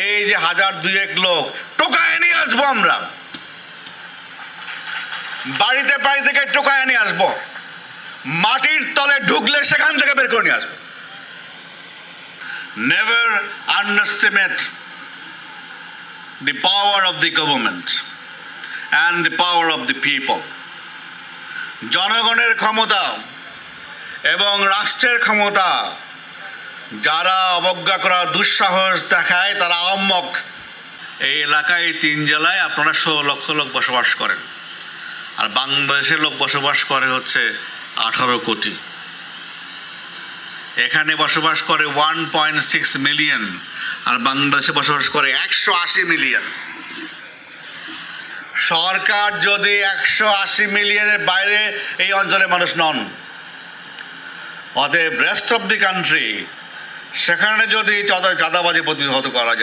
এই যে 1000-2000 লোক টোকায় নিয়ে আসবো, আমরা বাড়িতে বাড়ি থেকে টোকায় নিয়ে আসবো, মাটির তলে ঢুকলে সেখান থেকে বের করে নিয়ে আসবো। Never underestimate the power of the government and the power of the people. জনগণের ক্ষমতা এবং রাষ্ট্রের ক্ষমতা যারা অবজ্ঞা করার দুঃসাহস দেখায় তারা আহম্মক। এই এলাকায় 3 জেলায় আপনারা 16 লক্ষ লোক বসবাস করেন, আর বাংলাদেশের লোক বসবাস করে হচ্ছে 18 কোটি। এখানে বসবাস করে 1.6 মিলিয়ন, আর বাংলাদেশে বসবাস করে 180 মিলিয়ন। সরকার যদি 180 মিলিয়নের বাইরে এই অঞ্চলের মানুষ নন, অতএব রেস্ট অফ দি কান্ট্রি সেখানে যদি চাঁদাবাজি প্রতিহত করা যায়